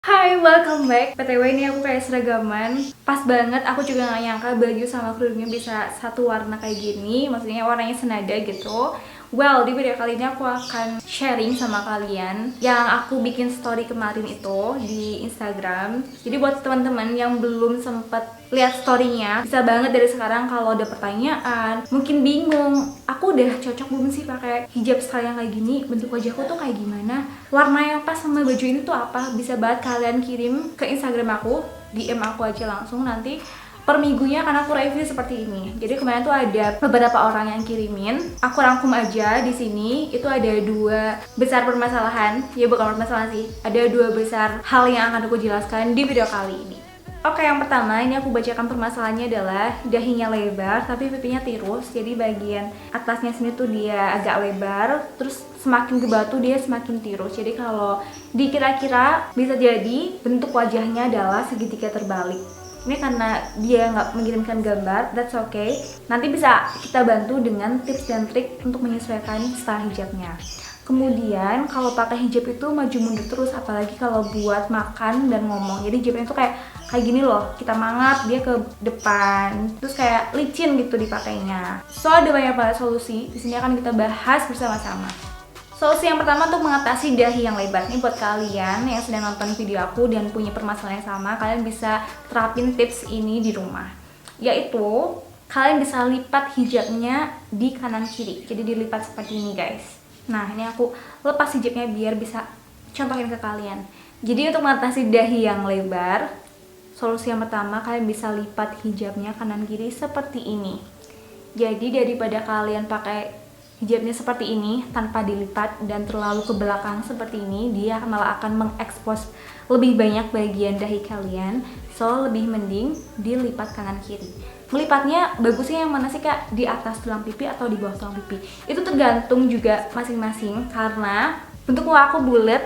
Hai, welcome back. BTW ini aku kayak seragaman. Pas banget, aku juga gak nyangka baju sama kerudungnya bisa satu warna kayak gini. Maksudnya warnanya senada gitu. Well, di video kali ini aku akan sharing sama kalian yang aku bikin story kemarin itu di Instagram. Jadi buat teman-teman yang belum sempet lihat storynya, bisa banget dari sekarang kalau ada pertanyaan, mungkin bingung, aku udah cocok belum sih pakai hijab style yang kayak gini, bentuk wajahku tuh kayak gimana, warna yang pas sama baju ini tuh apa, bisa banget kalian kirim ke Instagram aku, DM aku aja langsung nanti per minggunya karena aku review seperti ini. Jadi kemarin tuh ada beberapa orang yang kirimin, aku rangkum aja di sini. Itu ada dua besar permasalahan, ya bukan permasalahan sih, ada dua besar hal yang akan aku jelaskan di video kali ini. Oke, yang pertama ini aku bacakan permasalahannya adalah dahinya lebar tapi pipinya tirus. Jadi bagian atasnya sini tuh dia agak lebar, terus semakin ke bawah tuh dia semakin tirus. Jadi kalau dikira-kira bisa jadi bentuk wajahnya adalah segitiga terbalik. Ini karena dia nggak mengirimkan gambar, that's okay. Nanti bisa kita bantu dengan tips dan trik untuk menyesuaikan style hijabnya. Kemudian kalau pakai hijab itu maju mundur terus, apalagi kalau buat makan dan ngomong. Jadi hijabnya itu kayak gini loh, kita mangap dia ke depan, terus kayak licin gitu dipakainya. So ada banyak banget solusi. Di sini akan kita bahas bersama-sama. Solusi yang pertama untuk mengatasi dahi yang lebar. Ini buat kalian yang sedang nonton video aku dan punya permasalahan yang sama, kalian bisa terapin tips ini di rumah. Yaitu, kalian bisa lipat hijabnya di kanan kiri. Jadi dilipat seperti ini guys. Nah, ini aku lepas hijabnya biar bisa contohin ke kalian. Jadi untuk mengatasi dahi yang lebar, solusi yang pertama kalian bisa lipat hijabnya kanan kiri seperti ini. Jadi daripada kalian pakai hijabnya seperti ini tanpa dilipat dan terlalu ke belakang seperti ini, dia malah akan mengekspos lebih banyak bagian dahi kalian. So lebih mending dilipat kanan kiri. Melipatnya bagusnya yang mana sih kak? Di atas tulang pipi atau di bawah tulang pipi? Itu tergantung juga masing-masing, karena bentuk muka aku bulat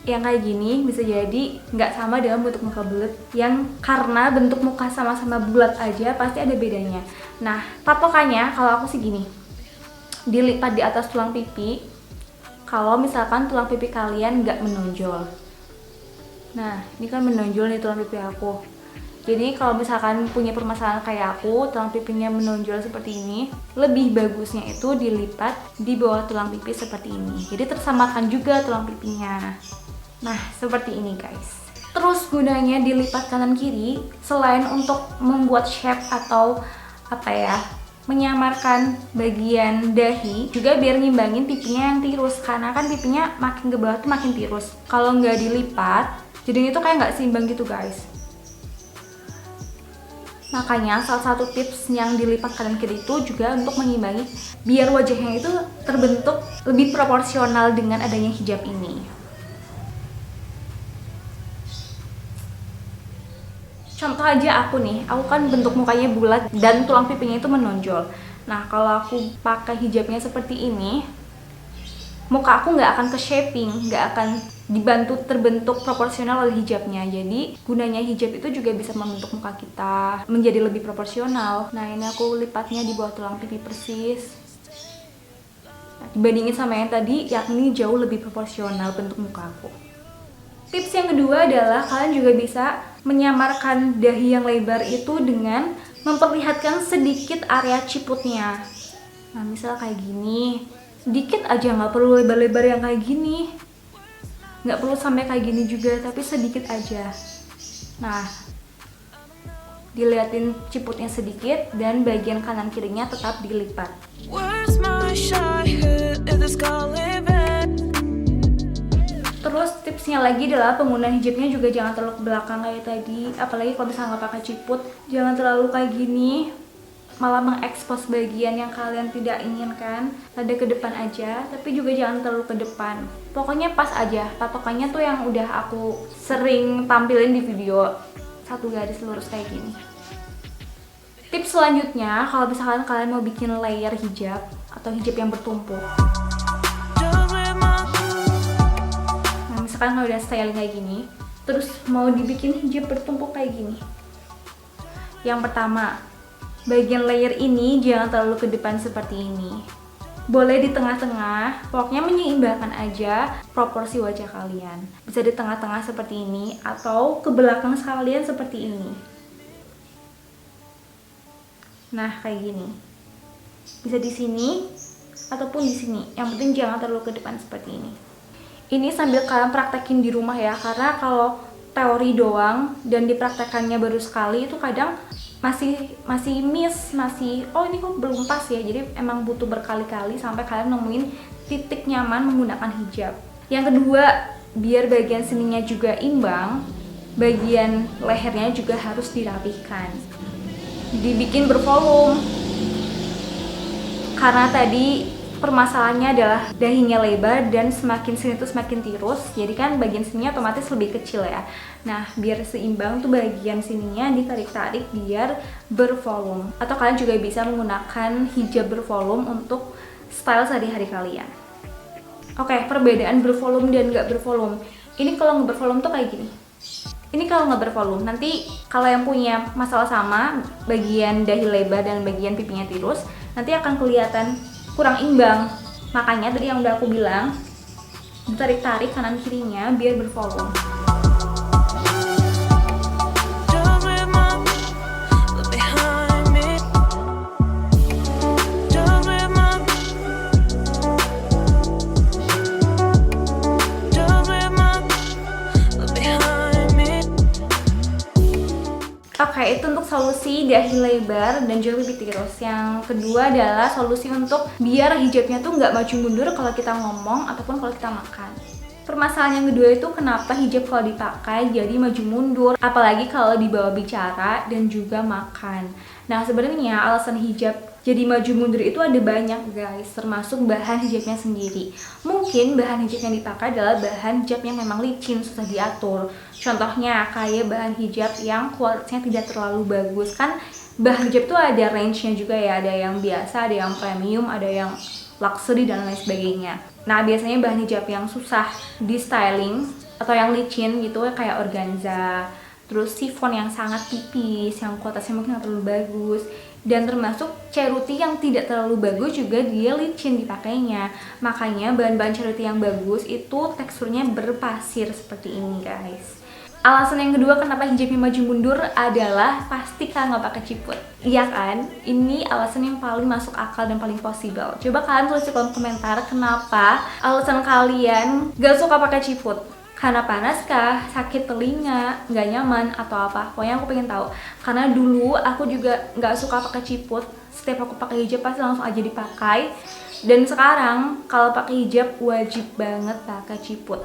yang kayak gini bisa jadi nggak sama dengan bentuk muka bulat yang karena bentuk muka sama-sama bulat aja pasti ada bedanya. Nah patokannya kalau aku sih gini, dilipat di atas tulang pipi kalau misalkan tulang pipi kalian nggak menonjol. Nah ini kan menonjol nih tulang pipi aku. Jadi kalau misalkan punya permasalahan kayak aku, tulang pipinya menonjol seperti ini, lebih bagusnya itu dilipat di bawah tulang pipi seperti ini. Jadi tersamakan juga tulang pipinya. Nah seperti ini guys. Terus gunanya dilipat kanan kiri selain untuk membuat shape atau menyamarkan bagian dahi, juga biar ngimbangin pipinya yang tirus, karena kan pipinya makin ke bawah tuh makin tirus. Kalau nggak dilipat, jadinya tuh kayak nggak seimbang gitu guys. Makanya salah satu tips yang dilipat kanan kiri itu juga untuk mengimbangi biar wajahnya itu terbentuk lebih proporsional dengan adanya hijab ini. Contoh aja aku nih, aku kan bentuk mukanya bulat dan tulang pipinya itu menonjol. Nah kalau aku pakai hijabnya seperti ini, muka aku nggak akan ke shaping, nggak akan dibantu terbentuk proporsional oleh hijabnya. Jadi gunanya hijab itu juga bisa membentuk muka kita menjadi lebih proporsional. Nah ini aku lipatnya di bawah tulang pipi persis. Nah, dibandingin sama yang tadi, yang ini jauh lebih proporsional bentuk muka aku. Tips yang kedua adalah kalian juga bisa menyamarkan dahi yang lebar itu dengan memperlihatkan sedikit area ciputnya. Nah misal kayak gini, sedikit aja, nggak perlu lebar-lebar yang kayak gini, nggak perlu sampai kayak gini juga, tapi sedikit aja. Nah diliatin ciputnya sedikit dan bagian kanan kirinya tetap dilipat. Terus tipsnya lagi adalah penggunaan hijabnya juga jangan terlalu ke belakang kayak tadi, apalagi kalau misalnya nggak pakai ciput, jangan terlalu kayak gini, malah mengekspos bagian yang kalian tidak inginkan. Ada ke depan aja, tapi juga jangan terlalu ke depan. Pokoknya pas aja, patokannya tuh yang udah aku sering tampilin di video, satu garis lurus kayak gini. Tips selanjutnya, kalau misalkan kalian mau bikin layer hijab atau hijab yang bertumpuk. Nah misalkan kalau udah styling kayak gini, terus mau dibikin hijab bertumpuk kayak gini. Yang pertama, bagian layer ini jangan terlalu ke depan seperti ini. boleh di tengah-tengah, pokoknya menyeimbangkan aja proporsi wajah kalian. Bisa di tengah-tengah seperti ini atau ke belakang sekalian seperti ini. Nah, kayak gini. Bisa di sini ataupun di sini. Yang penting jangan terlalu ke depan seperti ini. Ini sambil kalian praktekin di rumah ya, karena kalau teori doang dan dipraktekannya baru sekali itu kadang masih miss, oh ini kok belum pas ya. Jadi emang butuh berkali-kali sampai kalian nemuin titik nyaman menggunakan hijab. Yang kedua, biar bagian sininya juga imbang, bagian lehernya juga harus dirapihkan, dibikin bervolume. Karena tadi permasalahannya adalah dahinya lebar dan semakin sini tuh semakin tirus, jadi kan bagian sininya otomatis lebih kecil ya. Nah, biar seimbang tuh bagian sininya ditarik-tarik biar bervolume. Atau kalian juga bisa menggunakan hijab bervolume untuk style sehari-hari kalian. Oke, perbedaan bervolume dan nggak bervolume. Ini kalau nggak bervolume tuh kayak gini. Ini kalau nggak bervolume, nanti kalau yang punya masalah sama bagian dahi lebar dan bagian pipinya tirus, nanti akan kelihatan kurang imbang. Makanya tadi yang udah aku bilang, ditarik-tarik kanan kirinya biar bervolume. Oke, itu untuk solusi dahi lebar dan juga pipi tirus. Yang kedua adalah solusi untuk biar hijabnya tuh nggak maju mundur kalau kita ngomong ataupun kalau kita makan. Permasalahan yang kedua itu kenapa hijab kalau dipakai jadi maju mundur, apalagi kalau dibawa bicara dan juga makan. Nah, sebenarnya alasan hijab jadi maju mundur itu ada banyak guys, termasuk bahan hijabnya sendiri. Mungkin bahan hijab yang dipakai adalah bahan hijab yang memang licin, susah diatur. Contohnya kayak bahan hijab yang kualitasnya tidak terlalu bagus. Kan bahan hijab tuh ada range-nya juga ya, ada yang biasa, ada yang premium, ada yang luxury dan lain sebagainya. Nah, biasanya bahan hijab yang susah di styling atau yang licin gitu kayak organza, terus chiffon yang sangat tipis, yang kualitasnya mungkin nggak terlalu bagus, dan termasuk ceruti yang tidak terlalu bagus juga dia licin dipakainya. Makanya bahan-bahan ceruti yang bagus itu teksturnya berpasir seperti ini guys. Alasan yang kedua kenapa hijabnya maju mundur adalah pasti kalian nggak pakai ciput. Iya kan? Ini alasan yang paling masuk akal dan paling possible. Coba kalian tulis di kolom komentar kenapa alasan kalian gak suka pakai ciput. Karena panas kah? Sakit telinga? Nggak nyaman? Atau apa? Pokoknya aku pengen tahu. Karena dulu aku juga nggak suka pakai ciput. Setiap aku pakai hijab pasti langsung aja dipakai. Dan sekarang kalau pakai hijab wajib banget pakai ciput.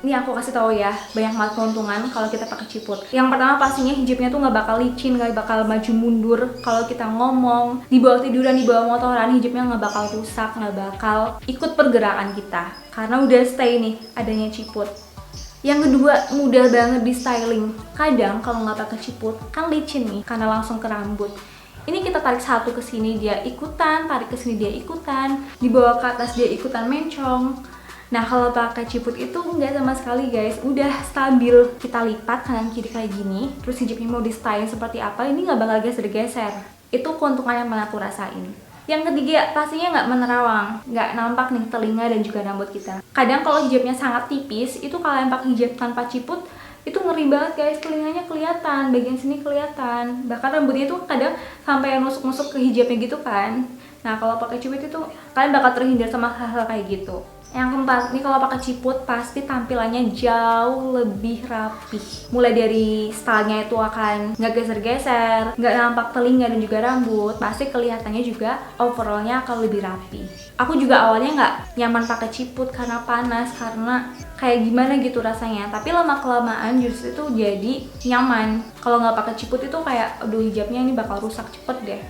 Ini aku kasih tahu ya, banyak banget keuntungan kalau kita pakai ciput. Yang pertama pastinya hijabnya tuh nggak bakal licin, nggak bakal maju mundur. Kalau kita ngomong, di bawah tiduran, di bawah motoran, hijabnya nggak bakal rusak, nggak bakal ikut pergerakan kita. Karena udah stay nih adanya ciput. Yang kedua, mudah banget di styling. Kadang kalau nggak pakai ciput, kan licin nih, karena langsung ke rambut. Ini kita tarik satu ke sini dia ikutan, tarik ke sini dia ikutan, di bawah ke atas dia ikutan mencong. Nah, kalau pakai ciput itu nggak sama sekali guys, udah stabil. Kita lipat kanan kiri kayak gini, terus hijabnya mau di styling seperti apa, ini nggak bakal geser-geser. Itu keuntungan yang pernah aku rasain. Yang ketiga, pastinya nggak menerawang, nggak nampak nih telinga dan juga rambut kita. Kadang kalau hijabnya sangat tipis, itu kalau yang pakai hijab tanpa ciput, itu ngeri banget guys, telinganya kelihatan, bagian sini kelihatan. Bahkan rambutnya itu kadang sampai nusuk-nusuk ke hijabnya gitu kan. Nah, kalau pakai ciput itu kalian bakal terhindar sama hal-hal kayak gitu. Yang keempat, nih kalau pakai ciput pasti tampilannya jauh lebih rapih. Mulai dari stylenya itu akan nggak geser-geser, nggak nampak telinga dan juga rambut. Pasti kelihatannya juga overallnya akan lebih rapi. Aku juga awalnya nggak nyaman pakai ciput karena panas, karena kayak gimana gitu rasanya. Tapi lama-kelamaan justru itu jadi nyaman. Kalau nggak pakai ciput itu kayak, aduh hijabnya ini bakal rusak cepet deh.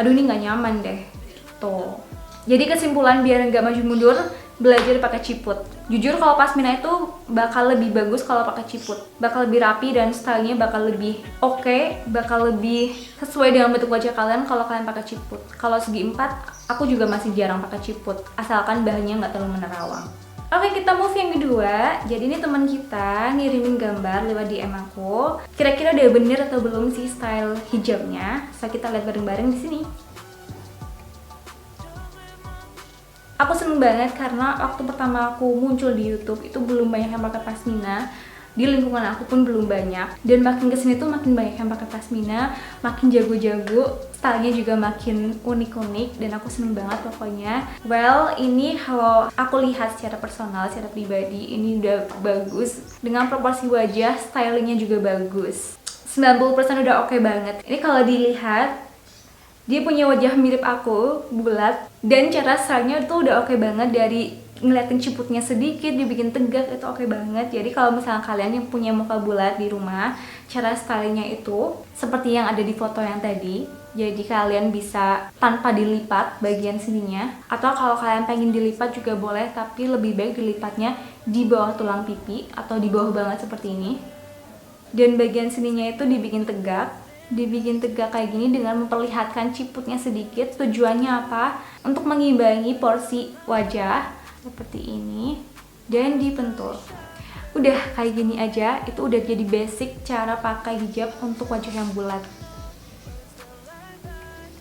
Aduh ini nggak nyaman deh. Tuh. Jadi kesimpulan biar nggak maju mundur, belajar pakai ciput. Jujur kalau pasmina itu bakal lebih bagus kalau pakai ciput, bakal lebih rapi dan stylenya bakal lebih oke, bakal lebih sesuai dengan bentuk wajah kalian kalau kalian pakai ciput. Kalau segi 4, aku juga masih jarang pakai ciput, asalkan bahannya nggak terlalu menerawang. Oke, kita move yang kedua. Jadi ini teman kita ngirimin gambar lewat DM aku. Kira-kira udah bener atau belum sih style hijabnya? So kita lihat bareng-bareng di sini. Aku seneng banget karena waktu pertama aku muncul di YouTube itu belum banyak yang pakai pasmina. Di lingkungan aku pun belum banyak. Dan makin kesini tuh makin banyak yang pakai pasmina, makin jago-jago, stylenya juga makin unik-unik dan aku seneng banget pokoknya. Well, ini kalau aku lihat secara personal, secara pribadi, ini udah bagus. Dengan proporsi wajah, stylingnya juga bagus. 90% udah oke banget. Ini kalau dilihat, dia punya wajah mirip aku, bulat, dan cara stylenya tuh udah oke banget. Dari ngeliatin ciputnya sedikit, dibikin tegak, itu oke banget. Jadi kalau misalnya kalian yang punya muka bulat di rumah, cara stylenya itu seperti yang ada di foto yang tadi. Jadi kalian bisa tanpa dilipat bagian sininya, atau kalau kalian pengen dilipat juga boleh, tapi lebih baik dilipatnya di bawah tulang pipi atau di bawah banget seperti ini. Dan bagian sininya itu dibikin tegak kayak gini dengan memperlihatkan ciputnya sedikit. Tujuannya apa? Untuk mengimbangi porsi wajah seperti ini dan dipentul. Udah kayak gini aja, itu udah jadi basic cara pakai hijab untuk wajah yang bulat.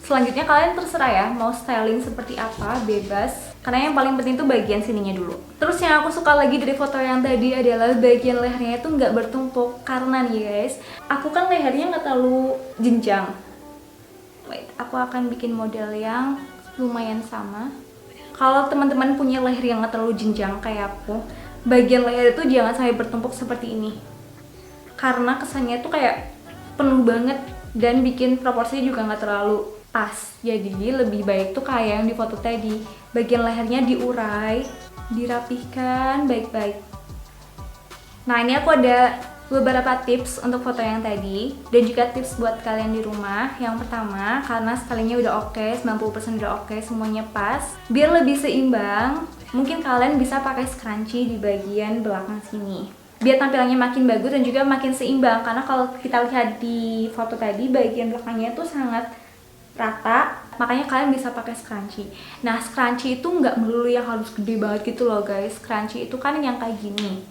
Selanjutnya kalian terserah ya mau styling seperti apa, bebas. Karena yang paling penting tuh bagian sininya dulu. Terus yang aku suka lagi dari foto yang tadi adalah bagian lehernya itu nggak bertumpuk. Karena nih guys, aku kan lehernya nggak terlalu jenjang. Wait, aku akan bikin model yang lumayan sama. Kalau teman-teman punya leher yang nggak terlalu jenjang kayak aku, bagian leher itu jangan sampai bertumpuk seperti ini. Karena kesannya tuh kayak penuh banget dan bikin proporsinya juga nggak terlalu pas. Jadi lebih baik tuh kayak yang di foto tadi, bagian lehernya diurai, dirapihkan baik-baik. Nah, ini aku ada beberapa tips untuk foto yang tadi dan juga tips buat kalian di rumah. Yang pertama, karena stylingnya udah oke, 90% udah oke, semuanya pas, biar lebih seimbang, mungkin kalian bisa pakai scrunchie di bagian belakang sini biar tampilannya makin bagus dan juga makin seimbang. Karena kalau kita lihat di foto tadi, bagian belakangnya tuh sangat rata, makanya kalian bisa pakai scrunchie. Nah, scrunchie itu nggak melulu yang harus gede banget gitu loh guys. Scrunchie itu kan yang kayak gini.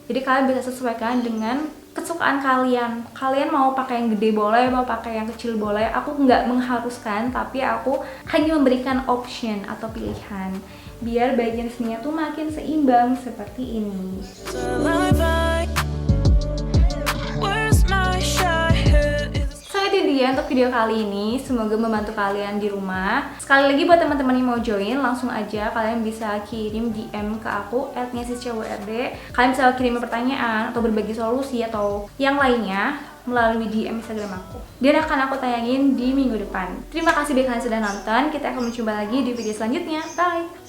Jadi kalian bisa sesuaikan dengan kesukaan kalian. Kalian mau pakai yang gede boleh, mau pakai yang kecil boleh. Aku nggak mengharuskan, tapi aku hanya memberikan option atau pilihan biar bagian sininya tuh makin seimbang seperti ini. Dia untuk video kali ini, semoga membantu kalian di rumah. Sekali lagi buat teman-teman yang mau join, langsung aja kalian bisa kirim DM ke aku @nyesiscwrd. Kalian bisa kirim pertanyaan atau berbagi solusi atau yang lainnya melalui DM Instagram aku, dan akan aku tayangin di minggu depan. Terima kasih bagi kalian sudah nonton. Kita akan berjumpa lagi di video selanjutnya. Bye.